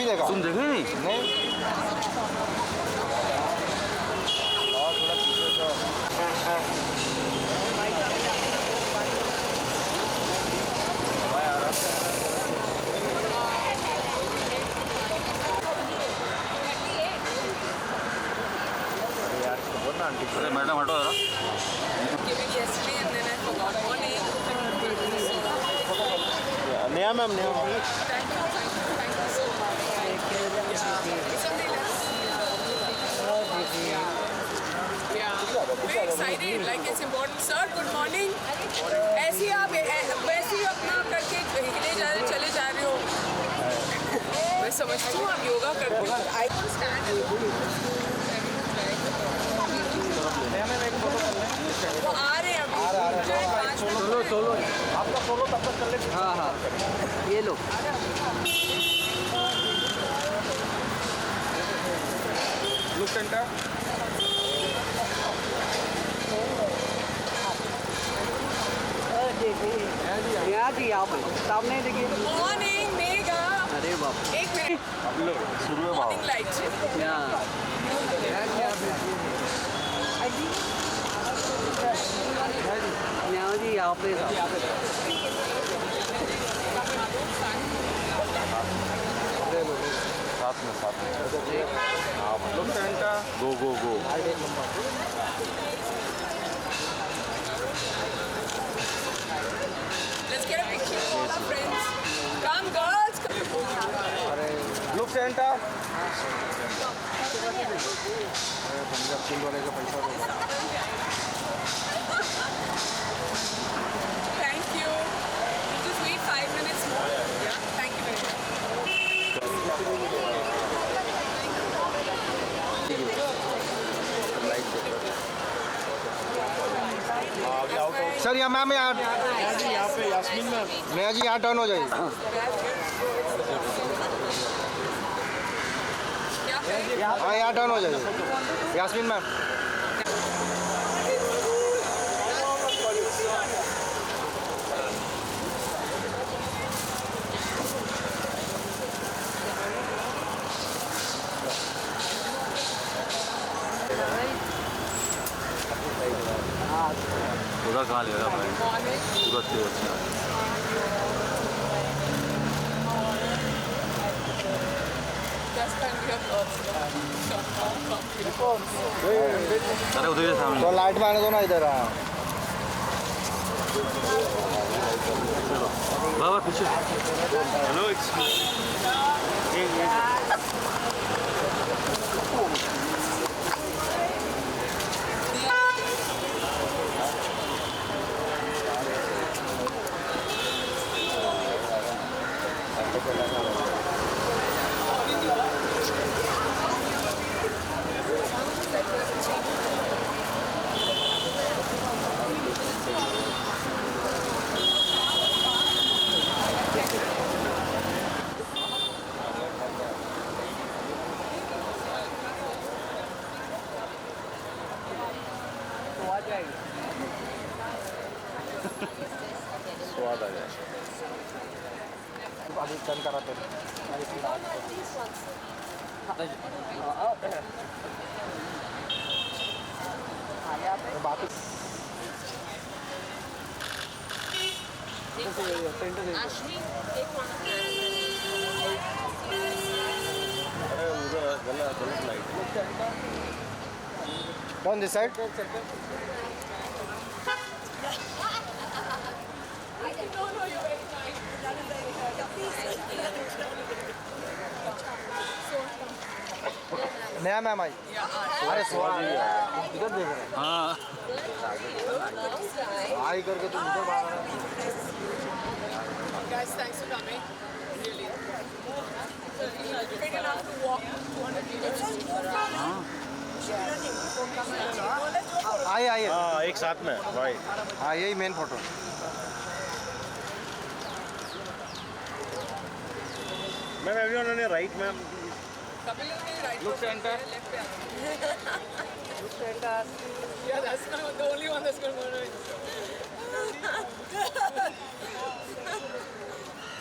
नहीं देखा। तुम देखे नहीं? नहीं। और थोड़ा पीछे तो यार बोल ना आंटी। अरे मैडम हटो जरा। Giving yesterday and then I forgot. Morning. नया मैम नया। Thank you so much. Something else? Yeah. Very excited. Like it's important. Sir, good morning. ऐसे ही आप वैसे ही अपना करके चले जा रहे हो। मैं समझती हूँ आप योगा करते हो। I don't stand alone. वो आ रहे हैं अभी। सोलो सोलो आपका सोलो तब तक कर ले। हाँ हाँ ये लो। Look centre. यहाँ जी आप सामने देखिए। Morning mega. अरे बाप। एक मिनट। शुरू में मॉर्निंग लाइट। यहाँ जी यहाँ पे साथ में आप look centre. Go go go. Let's get a picture of all our friends. Come girls. Look centre. Punjab king वाले का पैसा दो। Thank you. Just wait 5 minutes more. Yeah. Thank you very much. Sir यहाँ मैम यहाँ पे Yasmin ma'am नया जी यहाँ turn हो जाइए। क्या करें? हाँ यहाँ टर्न हो जाइए यास्मीन मैम। पूरा कहाँ लेगा भाई? Morning. पूरा तेज अच्छा है। Just kind of अरे उधर ही सामने। तो लाइट में आने दो ना इधर। बाबा पीछे। हेलो स्वाद आ जाए। अभी टर्न कराते हैं। बात अरे उधर गलत लाइट। Down this side. नया मैम आई। अरे स्वाद इधर देख रहे हैं। हाँ आई करके तुम इधर भाग रहे हो। Guys, thanks for coming. Really. Fit enough to walk 200 meters. आइए आइए। हाँ एक साथ में भाई। हाँ यही main photo. Ma'am everyone on your right ma'am. Kapil is very right. Look center. Left पे Look center. Yeah, that's not the only one that's going to go.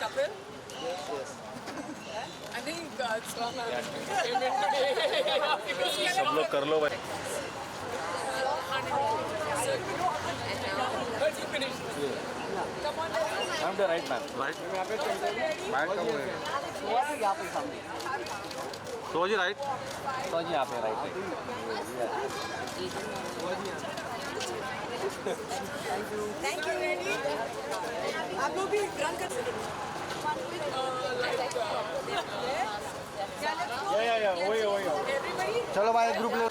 Kapil? Yes. And running. So I'm payment today. सब लोग कर लो भाई. But you finished. Come on, let's I'm the right man. Right बैठ का वो है तो जी right तो जी यहाँ पे राइट. Thank you, Reddy. आप लोग भी run कर सकते हो. Yeah. वही. Everybody, चलो भाई ग्रुप ले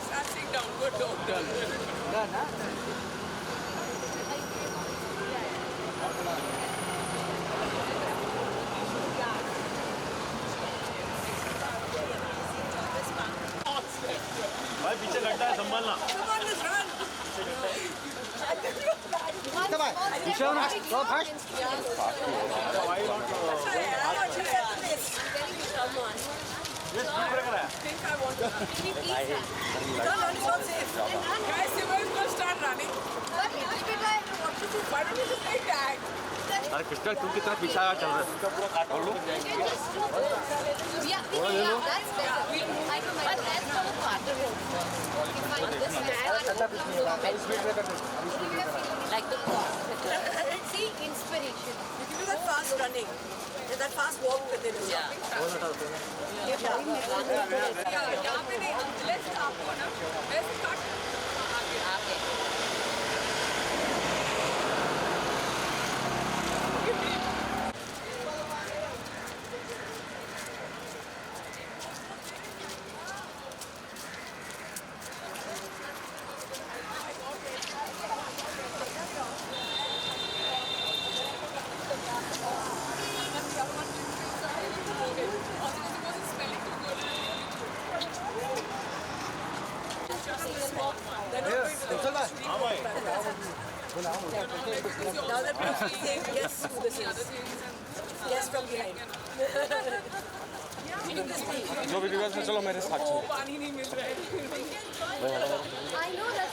start sitting down. Good, done. भाई पीछे गड्ढा है, संभालना. Come on, let's run. पीछे हो ना तो fast think I want to. No, it's not safe. Guys, Simran will start running. Why don't you just take that? अरे कृष्णा तुम कितना पीछे आया चल रहा है See, inspiration. You can do that fast running. That fast walk with it. Yeah. यहाँ पे नहीं. Let's start. Let's start. Now that we're saying yes to this is yes from behind. जो भी रिवर्स में चलो मेरे साथ चलो. पानी नहीं मिल रहा है. I know that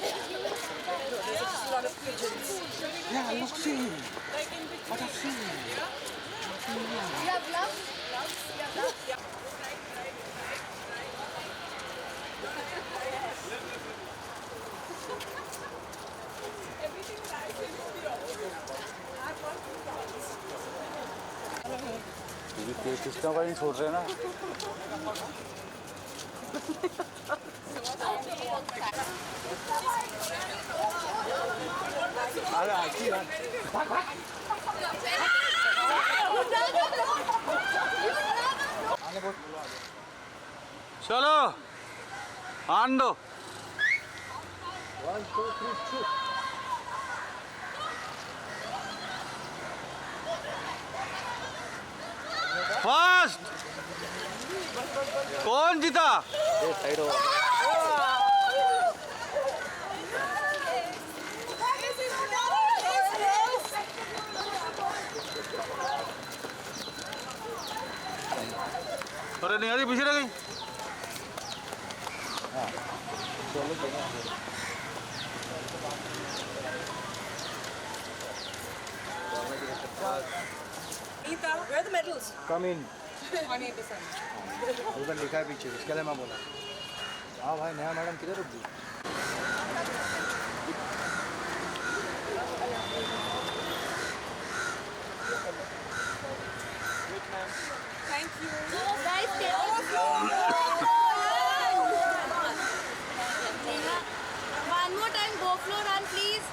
There's just a lot of pigeons. Yeah, look, see. What a scene. you have love. Krishna का नहीं छोड़ रहे ना अरे अच्छी बात चलो आंदो फास्ट कौन जीता साइड हो. अरे नहीं यार पीछे रह गई Neeta, where are the medals? कम इन 100%. उधर लिखा है पीछे इसके लिए मैं बोला हाँ भाई नया मैडम किधर रुक गई Thank you. Guys, one more time, go flow run, please.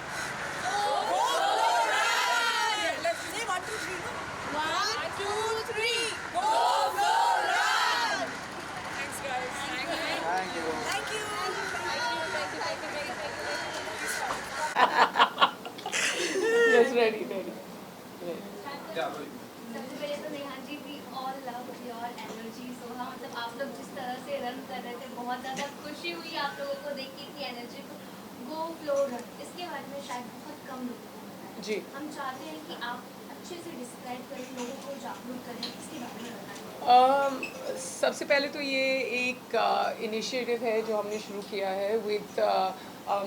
Let's say 1, 2, 3. 1, 2, 3. Thanks, guys. Thank you. Thank you Thank you. Yes, ready. सबसे पहले तो Neha ji we all love your energy so मतलब आप लोग जिस तरह से रन कर रहे थे बहुत ज़्यादा खुशी हुई आप लोगों को देख के कि एनर्जी को गो फ्लो रन इसके बारे में शायद बहुत कम लोगों को पता है जी. हम चाहते हैं कि आप अच्छे से डिस्क्राइब करें लोगों को जागरूक करें इसके बारे में बताएं. सबसे पहले तो ये एक इनिशिएटिव है जो हमने शुरू किया है with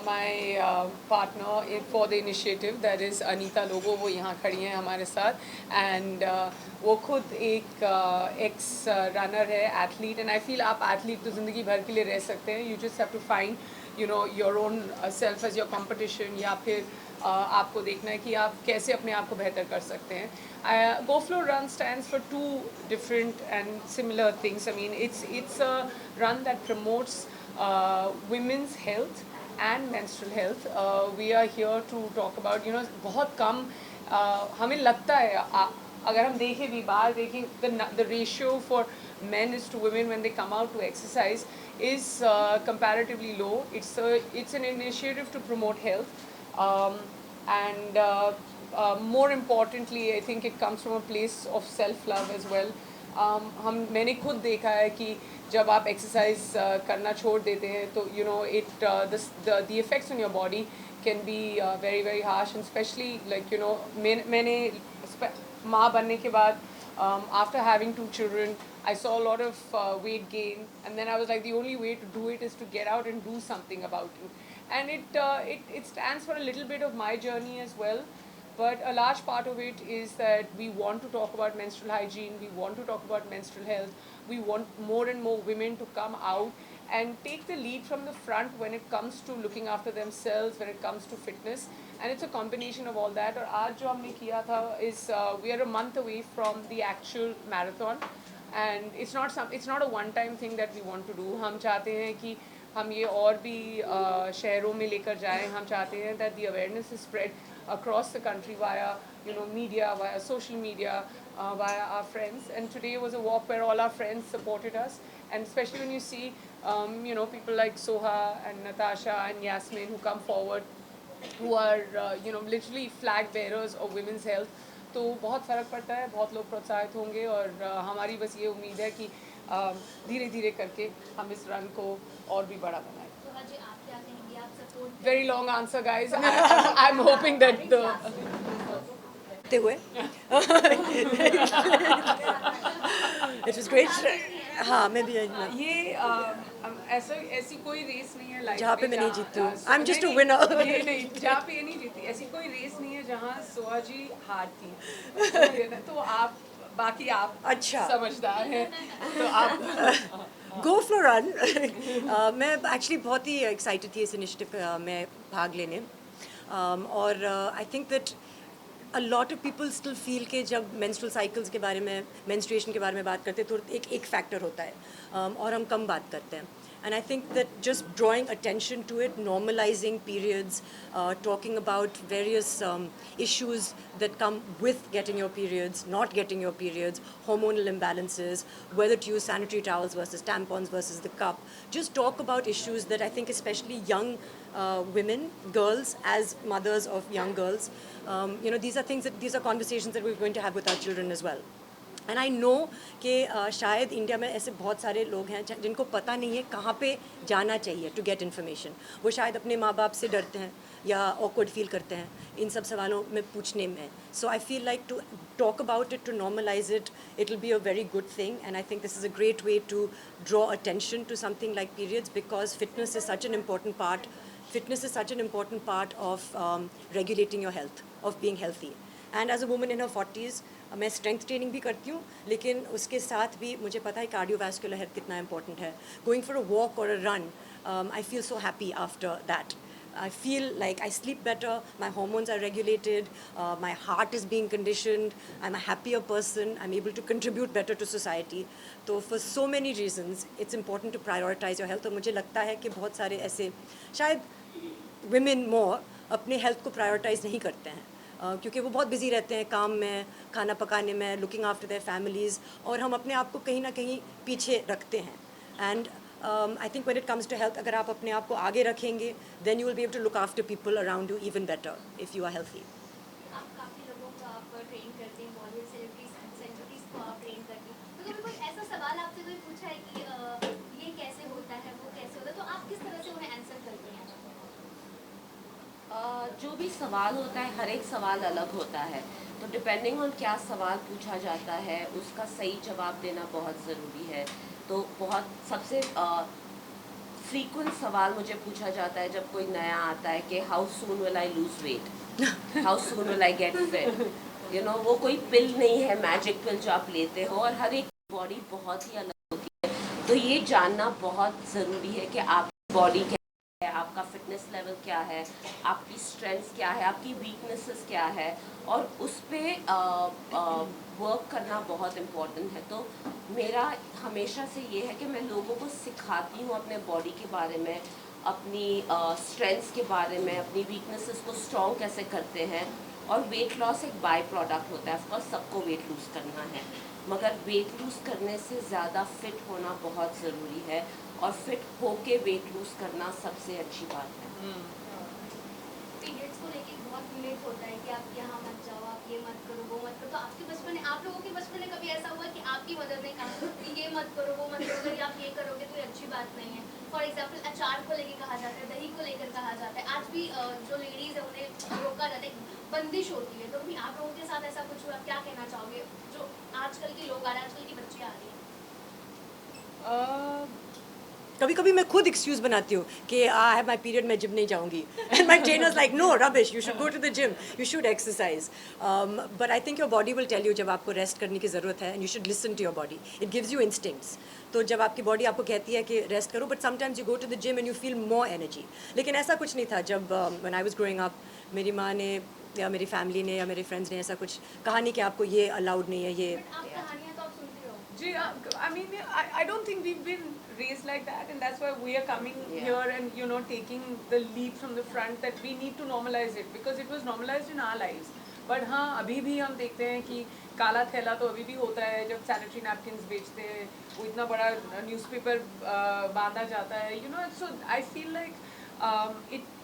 my partner for the initiative, that is Anita Logo, वो यहाँ खड़ी हैं हमारे साथ, and वो खुद एक ex runner है, athlete, and I feel आप athlete तो ज़िंदगी भर के लिए रह सकते हैं. You just have to find, you know, your own self as your competition, या फिर आपको देखना है कि आप कैसे अपने आप को बेहतर कर सकते हैं. Go Flow Run stands for two different and similar things. I mean, it's a run that promotes women's health and menstrual health. We are here to talk about, you know, बहुत कम हमें लगता है अगर हम देखें भी बाहर देखें the ratio for men is to women when they come out to exercise is comparatively low. It's an initiative to promote health, and more importantly, I think it comes from a place of self-love as well. मैंने खुद देखा है कि जब आप exercise करना छोड़ देते हैं तो you know the effects on your body can be very very harsh, and especially like you know मैंने माँ बनने के बाद after having 2 children I saw a lot of weight gain, and then I was like the only way to do it is to get out and do something about it, and it stands for a little bit of my journey as well. But a large part of it is that we want to talk about menstrual hygiene, we want to talk about menstrual health, we want more and more women to come out and take the lead from the front when it comes to looking after themselves, when it comes to fitness, and it's a combination of all that. और आज जो हमने किया था is we are a month away from the actual marathon, and it's not a one time thing that we want to do. हम चाहते हैं कि हम ये और भी शहरों में लेकर जाएं. हम चाहते हैं that the awareness is spread across the country via media, via social media, via our friends. And today was a walk where all our friends supported us, and especially when you see people like Soha and Natasha and Yasmin who come forward, who are literally flag bearers of women's health. तो बहुत फ़र्क पड़ता है, बहुत लोग प्रोत्साहित होंगे, और हमारी बस ये उम्मीद है कि धीरे धीरे करके हम इस रन को और भी बड़ा बनाएं. Very long answer, guys. I'm hoping that ते हुए It was great. हाँ मैं भी ये ऐसी कोई रेस नहीं है लाइफ जहाँ पे में मैं नहीं जीती हूँ. I'm just a winner. ये नहीं, जहाँ पे ये नहीं जीती. ऐसी कोई रेस नहीं है जहाँ सोहा जी हारती. तो आप बाकी आप अच्छा समझदार हैं, तो आप Go Flow Run. मैं एक्चुअली बहुत ही एक्साइटेड थी इस इनिशिएटिव में भाग लेने, और I think that a lot of people still feel कि जब menstrual cycles के बारे में, menstruation के बारे में बात करते हैं तो एक फैक्टर होता है, और हम कम बात करते हैं. And I think that just drawing attention to it, normalizing periods, talking about various issues that come with getting your periods, not getting your periods, hormonal imbalances, whether to use sanitary towels versus tampons versus the cup. Just talk about issues that I think especially young women, girls, as mothers of young girls, these are conversations that we're going to have with our children as well. And I know कि शायद India में ऐसे बहुत सारे लोग हैं जिनको पता नहीं है कहाँ पे जाना चाहिए टू गेट इन्फॉर्मेशन. वो शायद अपने माँ बाप से डरते हैं या ऑकवर्ड फील करते हैं इन सब सवालों में पूछने में. So I feel like to talk about it, to normalize it, it will be a very good thing, and I think this is a great way to draw attention to something like periods, because fitness is such an important part. Fitness is such an important part of regulating your health, of being healthy. And as a woman in her 40s, मैं strength training भी करती हूँ, लेकिन उसके साथ भी मुझे पता है कार्डियोवैस्कुलर हेल्थ कितना इंपॉर्टेंट है. गोइंग फॉर अ वॉक और a run, I feel so happy after that. I feel like I sleep better, my hormones are regulated, my heart is being conditioned, I'm a happier person, I'm able to contribute better to society. So for so many reasons, it's important to prioritize your health. और मुझे लगता है कि बहुत सारे ऐसे शायद women more अपने health को prioritize नहीं करते हैं, क्योंकि वो बहुत बिजी रहते हैं काम में, खाना पकाने में, लुकिंग आफ्टर देयर फैमिलीज़, और हम अपने आप को कहीं ना कहीं पीछे रखते हैं. And I think when it comes to health, अगर आप अपने आप को आगे रखेंगे, then you will be able to look after people around you even better if you are healthy. आप काफ़ी लोगों को आप ट्रेन करते हैं, बॉलीवुड सेलिब्रिटीज को आप ट्रेन करते हैं, तो कभी कोई ऐसा सवाल आपसे कोई पूछा है कि ये कैसे होता है, वो कैसे होता है, तो आप किस तरह से उन्हें आंसर करते हैं? जो भी सवाल होता है, हर एक सवाल अलग होता है, तो डिपेंडिंग ऑन क्या सवाल पूछा जाता है उसका सही जवाब देना बहुत ज़रूरी है. तो बहुत सबसे फ्रीक्वेंट सवाल मुझे पूछा जाता है जब कोई नया आता है कि how soon will I lose weight, how soon will I get fit. You know, वो कोई पिल नहीं है, मैजिक पिल जो आप लेते हो, और हर एक बॉडी बहुत ही अलग होती है। तो ये जानना बहुत ज़रूरी है कि आपकी बॉडी क्या है, आपका फिटनेस लेवल क्या है, आपकी स्ट्रेंथ क्या है, आपकी वीकनेसेस क्या है, और उस पर वर्क करना बहुत इम्पोर्टेंट है। तो मेरा हमेशा से ये है कि मैं लोगों को सिखाती हूँ अपने बॉडी के बारे में, अपनी स्ट्रेंथ्स के बारे में, अपनी वीकनेसेस को स्ट्रॉन्ग कैसे करते हैं। और वेट लॉस एक बाय प्रोडक्ट होता है, ऑफकोर्स सबको वेट लूज़ करना है, मगर वेट लूज़ करने से ज़्यादा फिट होना बहुत ज़रूरी है, और फिट होके वेट लूज़ करना सबसे अच्छी बात है। पीरियड्स को लेके बहुत मिथ होता है कि आप यहाँ मत जाओ, आप ये मत करो, वो मत करो। तो आपके बचपन में, आप लोगों के बचपन में कभी ऐसा हुआ कि आपकी मदर ने कहा कि ये मत करो, वो मत करो, अगर आप ये करोगे तो ये अच्छी बात नहीं है? फॉर एग्जाम्पल अचार को लेके कहा जाता है, दही को लेकर कहा जाता है, आज भी जो लेडीज़ है उन्हें रोका जाता है, बंदिश होती है। तो भी आप लोगों के साथ ऐसा कुछ हुआ? क्या कहना चाहोगे जो आजकल के लोग आ रहे हैं, आजकल की बच्चियाँ आ रही हैं? कभी कभी मैं खुद एक्सक्यूज बनाती हूँ कि आई हैव माई पीरियड, मैं जिम नहीं जाऊँगी, and my trainers like no rubbish, you should go to the gym, you should exercise. But I think your body will tell you जब आपको रेस्ट करने की ज़रूरत है, and you should listen to your body, it gives you instincts. तो जब आपकी body आपको कहती है कि रेस्ट करो, but sometimes you go to the gym and you feel more energy. लेकिन ऐसा कुछ नहीं था जब when I was growing up, मेरी माँ ने या मेरी फैमिली ने या मेरे फ्रेंड्स ने ऐसा कुछ कहा नहीं कि आपको ये अलाउड नहीं है, ये। आप कहानियाँ तो आप सुनते हो। Gee, I mean, I don't think we've been raised like that, and that's why we are coming here and, you know, taking the leap from the front that we need to normalize it, because it was normalized in our lives. But हाँ, अभी भी हम देखते हैं कि काला थैला तो अभी भी होता है, जब सैनिटरी नैपकिन्स बेचते हैं वो इतना बड़ा न्यूज़पेपर बांधा जाता है, you know. So I feel like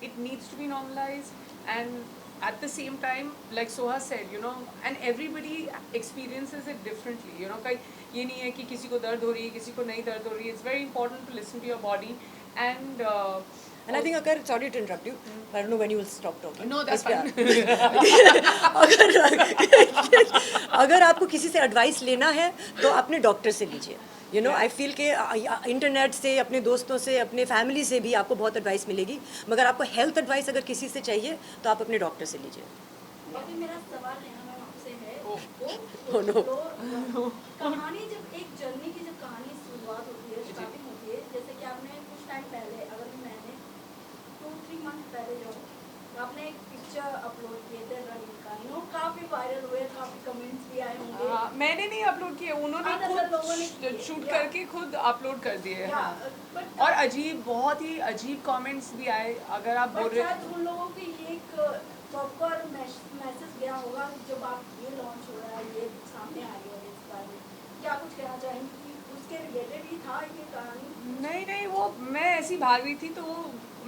it needs to be normalized, and at the same time, like Soha said, you know, and everybody experiences it differently, you know. कई ये नहीं है कि किसी को दर्द हो रही है, किसी को नहीं दर्द हो रही है. It's very important to listen to your body, and I think अगर, sorry to interrupt you, I don't know when you will stop talking. No, that's fine. अगर आपको किसी से एडवाइस लेना है तो अपने डॉक्टर से लीजिए। यू नो, आई फील के इंटरनेट से, अपने दोस्तों से, अपने फैमिली से भी आपको बहुत एडवाइस मिलेगी, मगर आपको हेल्थ एडवाइस अगर किसी से चाहिए तो आप अपने डॉक्टर से लीजिए। अभी मेरा सवाल यहाँ आपसे है Oh, no. तो कहानी जब एक जर्नी की जब कहानी शुरुआत होती है, स्टार्टिंग होती है, जैसे कि आपने कुछ टाइम पहले, अगर मैंने 2-3 मंथ पहले जो तो आपने एक पिक्चर अपलोड किए थे रनिंग का, यू नो, काफ़ी वायरल हुए, काफ़ी कमेंट्स भी आए होंगे। मैंने नहीं अपलोड किए, उन्होंने खुद शूट करके खुद अपलोड कर दिए। हाँ, और अजीब, बहुत ही अजीब कमेंट्स भी आए। अगर आप बोल रहे हैं उन लोगों की ये एक प्रॉपर मैसेज गया होगा जब आप ये लॉन्च हो रहा है, ये सामने आई है इस बारे में, क्या कुछ कहना चाहेंगे कि उसके रिलेटेड ही था ये कहानी? नहीं, वो मैं ऐसी भाग रही थी तो वो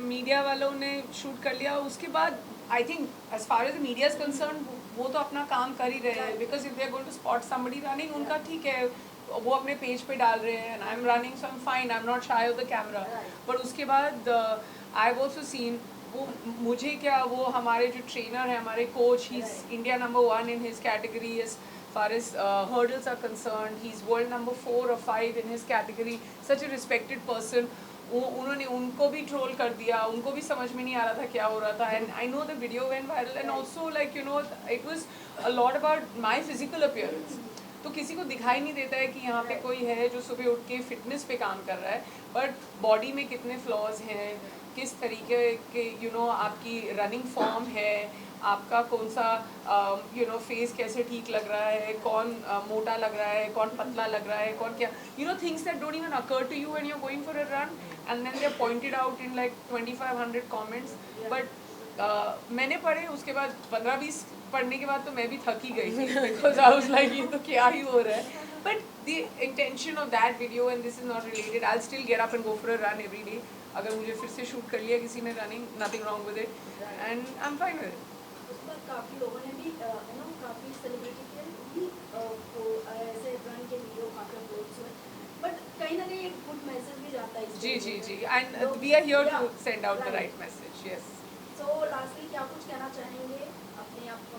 मीडिया वालों ने शूट कर लिया। उसके बाद I think as far as the media is concerned, वो तो अपना काम कर ही रहे हैं, because if they are going to spot somebody running, उनका ठीक है, वो अपने पेज पे डाल रहे हैं, and I am running so I am fine, I am not shy of the camera. But उसके बाद आई हैव आल्सो सीन, वो मुझे क्या, वो हमारे जो ट्रेनर है, हमारे coach, he is India number 1 in his category as far as hurdles are concerned, he is world number 4 or 5 in his category, such a respected person. उन्होंने उनको भी ट्रोल कर दिया, उनको भी समझ में नहीं आ रहा था क्या हो रहा था, and I know the video went viral, and also like you know it was a lot about my physical appearance. तो किसी को दिखाई नहीं देता है कि यहाँ पे कोई है जो सुबह उठ के फिटनेस पे काम कर रहा है, बट बॉडी में कितने फ्लॉज हैं, किस तरीके के यू नो आपकी रनिंग फॉर्म है, आपका कौन सा यू नो फेस कैसे ठीक लग रहा है, कौन मोटा लग रहा है, कौन पतला लग रहा है, कौन क्या, you know things that don't even occur to you when you are going for a run, and then they are pointed out in like 2500 comments. But मैंने पढ़े, उसके बाद 15-20 पढ़ने के बाद तो मैं भी थक ही गई थी, बिकॉज आई वाज लाइक ये तो क्या ही हो रहा है। But the intention of that video, and this is not related, I still get up and go for a run every day. अगर मुझे फिर से शूट कर लिया किसी ने running, nothing wrong with it, and I am fine with it. उस पर काफ़ी लोगों ने भी यू नो, काफ़ी सेलिब्रिटी के भी को ऐसे रन के वीडियो काफ़ी अपलोड्स हुए, बट कहीं ना कहीं एक गुड मैसेज भी जाता है जी, and we are here to send out the right message. Yes. So lastly क्या कुछ कहना चाहेंगे अपने आप को?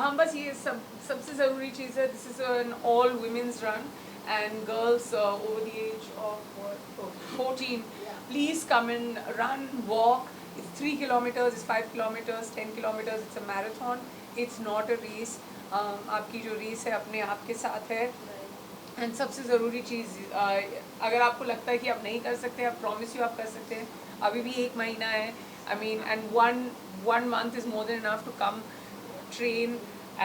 हम बस ये सबसे ज़रूरी चीज़ है, this is an all women's run, and girls over the age of 14, please come and run, walk. It's 3 kilometers, it's 5 kilometers, 10 kilometers. It's a marathon. It's not a race. आपकी जो रेस है अपने आप के साथ है. एंड सबसे ज़रूरी चीज़, अगर आपको लगता है कि आप नहीं कर सकते, आप प्रॉमिस यू आप कर सकते हैं. अभी भी 1 महीना है. I mean, and one month is more than enough to come, train,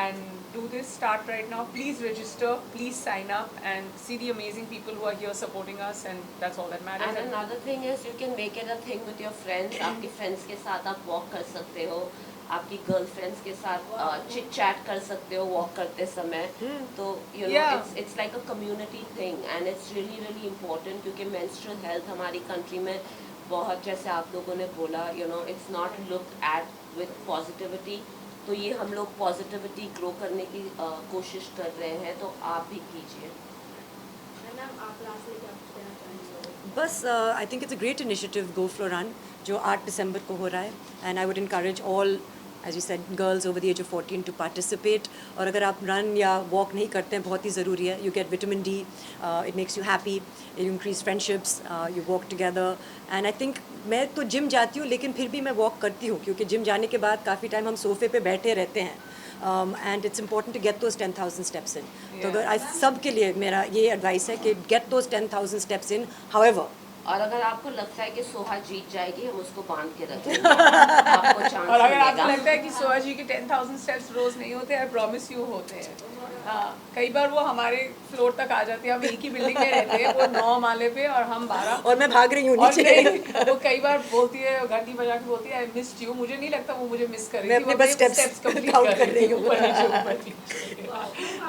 and do this. Start right now. Please register. Please sign up and see the amazing people who are here supporting us, and that's all that matters. And another thing is you can make it a thing with your friends. आपके friends के साथ आप walk कर सकते हो. आपकी girlfriends के साथ chit chat कर सकते हो walk करते समय. तो you know it's like a community thing, and it's really important क्योंकि menstrual health हमारी country में बहुत, जैसे आप लोगों ने बोला, you know, it's not looked at with positivity. तो ये हम लोग पॉजिटिविटी ग्रो करने की कोशिश कर रहे हैं, तो आप भी कीजिए. मैम आप लास्ट में क्या कहना चाहेंगे? बस I think it's a great initiative go flow run जो 8 दिसंबर को हो रहा है. And I would encourage all, as you said, girls over the age of 14 to participate. और अगर आप रन या वॉक नहीं करते हैं, बहुत ही ज़रूरी है. You get vitamin D, it makes you happy, you increase friendships, you walk together. And I think मैं तो जिम जाती हूँ लेकिन फिर भी मैं वॉक करती हूँ क्योंकि जिम जाने के बाद काफ़ी टाइम हम सोफे पे बैठे रहते हैं. And it's important to get those 10,000 steps in. तो अगर सब के लिए मेरा ये एडवाइस है कि gate those 10,000 steps in. However, और अगर आपको लगता है कि सोहा जीत जाएगी, हम उसको बांध के रखेंगे. आपको चांस और अगर आपको मिलेगा. लगता है कि सोहा जी के 10,000 स्टेप्स रोज नहीं होते, आई प्रॉमिस यू होते हैं. कई बार वो हमारे फ्लोर तक आ जाती है. हम एक ही बिल्डिंग में रहते हैं, वो 9 माले पे और हम 12. और मैं भाग रही हूँ और नीचे. नहीं, वो कई बार बोलती है, घंटी बजा के बोलती है, आई मिस्ड यू. मुझे नहीं लगता वो मुझे मिस कर रही मैं थी. अपने वो बस सिर्फ steps complete count कर रही हूँ. ऊपर नीचे, ऊपर नीचे.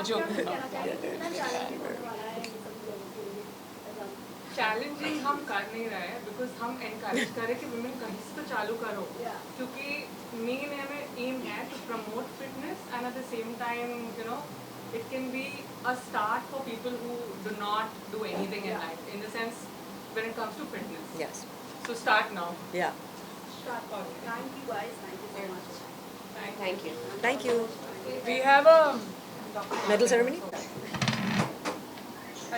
जो कहना चाहेंगे कितना चैलेंजिंग होने वाला है ये सब लोगों के लिए? चैलेंजिंग हम कर नहीं रहे हैं बिकॉज हम एनकरेज करें कि वुमेन कहीं से तो चालू करो. क्योंकि मेन एम है to promote fitness and at the same time you know it can be a start for people who do not do anything in life, in the sense when it comes to fitness. Yes. So start now. Yeah. Thank you guys. Thank you so much. Thank you. Thank you. We have a Medal ceremony?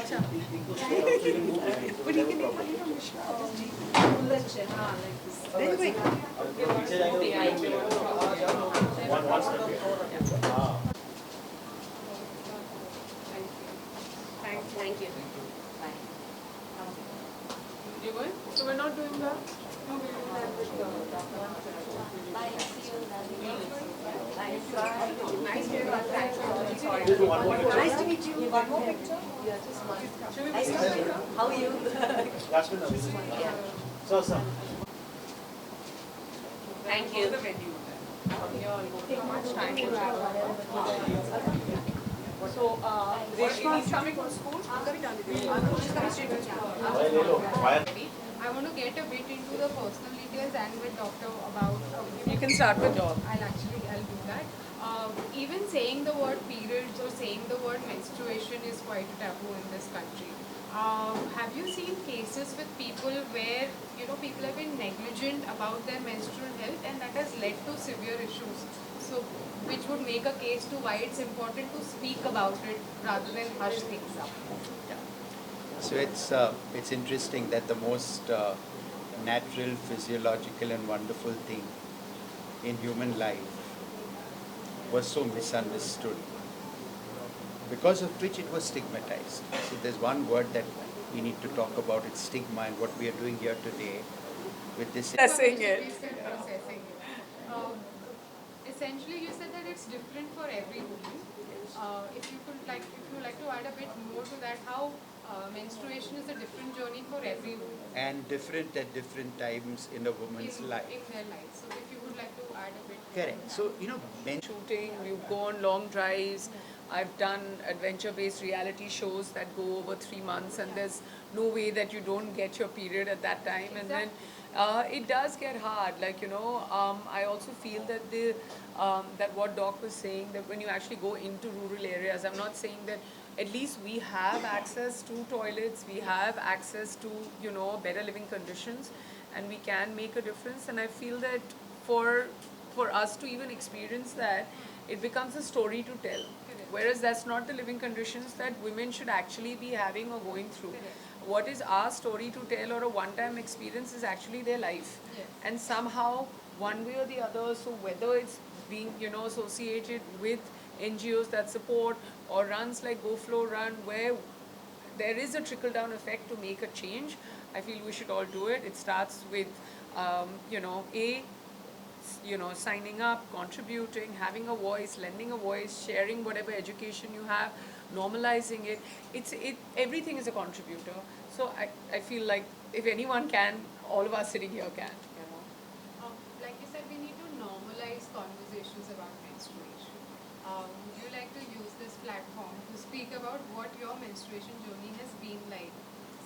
अच्छा. Thank you. Bye. You going? So we're not doing that. No, we will end with Bye. See you. nice day. Thanks for all. Sorry. Nice to meet you. One more picture? Should we Nice to meet you. How are you? Thank you. the venue? Take much time to So, Reshma is coming from school? She's coming straight from school. I want to get a bit into the personal details and with doctor about. You can start with job. I'll do that. Even saying the word periods or saying the word menstruation is quite a taboo in this country. Have you seen cases with people where people have been negligent about their menstrual health and that has led to severe issues? So, which would make a case to why it's important to speak about it rather than hush things up. So it's interesting that the most natural, physiological and wonderful thing in human life was so misunderstood, because of which it was stigmatized. So there's one word that we need to talk about, it's stigma, and what we are doing here today with this. Processing it. Processing it. Essentially, you said that it's different for every woman. If you like to add a bit more to that, how menstruation is a different journey for every woman. And different at different times in a woman's life. In their life. So if you would like to add a bit. Correct. So, Shooting, we've gone long drives. I've done adventure-based reality shows that go over 3 months, and there's no way that you don't get your period at that time. And then it does get hard. I also feel that that what Doc was saying, that when you actually go into rural areas, I'm not saying that at least we have access to toilets, we have access to better living conditions, and we can make a difference. And I feel that for us to even experience that, it becomes a story to tell. Whereas that's not the living conditions that women should actually be having or going through. What is our story to tell or a one-time experience is actually their life. And somehow, one way or the other, so whether it's being, associated with NGOs that support or runs like Go Flow Run, where there is a trickle-down effect to make a change, I feel we should all do it. It starts with, signing up, contributing, having a voice, lending a voice, sharing whatever education you have, normalizing it. Everything is a contributor. So I feel like if anyone can, all of us sitting here can. Like you said, we need to normalize conversations about menstruation. Would you like to use this platform to speak about what your menstruation journey has been like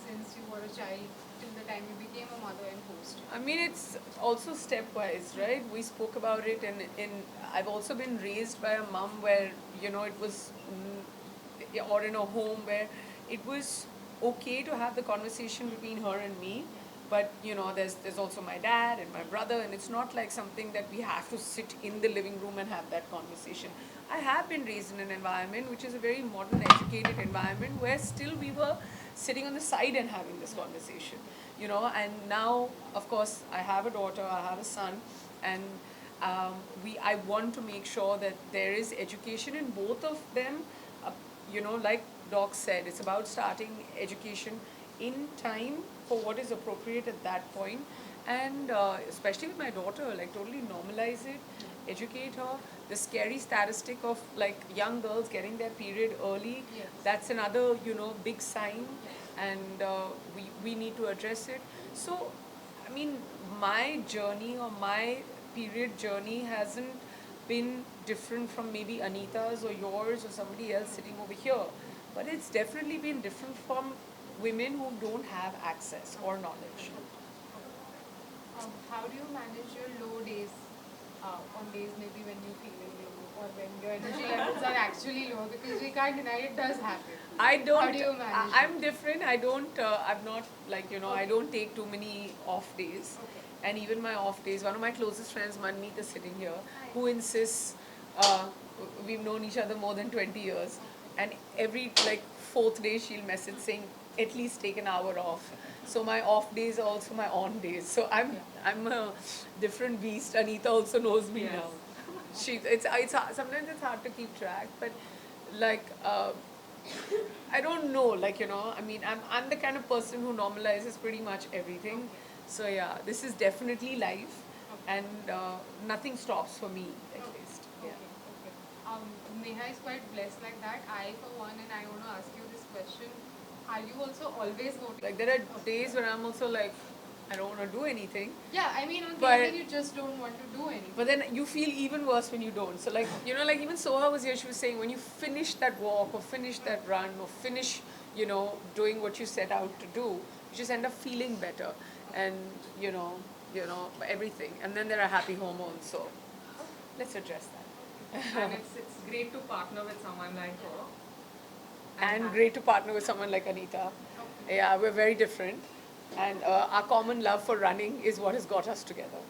since you were a child till the time you became a mother and post? I mean, it's also stepwise, right? We spoke about it, and I've also been raised by a mom where, it was, or in a home where it was okay to have the conversation between her and me. But, there's also my dad and my brother, and it's not like something that we have to sit in the living room and have that conversation. I have been raised in an environment which is a very modern, educated environment where still we were sitting on the side and having this conversation, and now, of course, I have a daughter, I have a son, and I want to make sure that there is education in both of them. Like Doc said, it's about starting education in time for what is appropriate at that point, and especially with my daughter, like totally normalize it, educate her. The scary statistic of like young girls getting their period early, that's another big sign, and we need to address it. So I mean, my journey or my period journey hasn't been different from maybe Anita's or yours or somebody else sitting over here, but it's definitely been different from women who don't have access or knowledge. How do you manage your low days on days maybe when you're feeling low or when your energy levels are actually low? Because we can't deny it does happen. I don't. How do you manage I'm different. I don't. I'm not like I don't take too many off days. And even my off days, one of my closest friends, Manmeet, is sitting here, who insists we've known each other more than 20 years, and every like fourth day she'll message saying at least take an hour off. So my off days are also my on days. So I'm a different beast. Anita also knows me now. It's sometimes it's hard to keep track, but like I don't know, like I mean I'm the kind of person who normalizes pretty much everything. So yeah, this is definitely life, and nothing stops for me at least. Yeah. Neha is quite blessed like that. I for one, and I want to ask you this question: are you also always going? Like there are days where I'm also like, I don't want to do anything. Yeah, I mean on days But- when you just don't want to do anything. But then you feel even worse when you don't. So like, like even Soha was here, she was saying when you finish that walk or finish that run or finish, doing what you set out to do, you just end up feeling better and, everything. And then there are happy hormones. So let's address that. And it's great to partner with someone like her. And great to partner with someone like Anita. Yeah, we're very different. And our common love for running is what has got us together.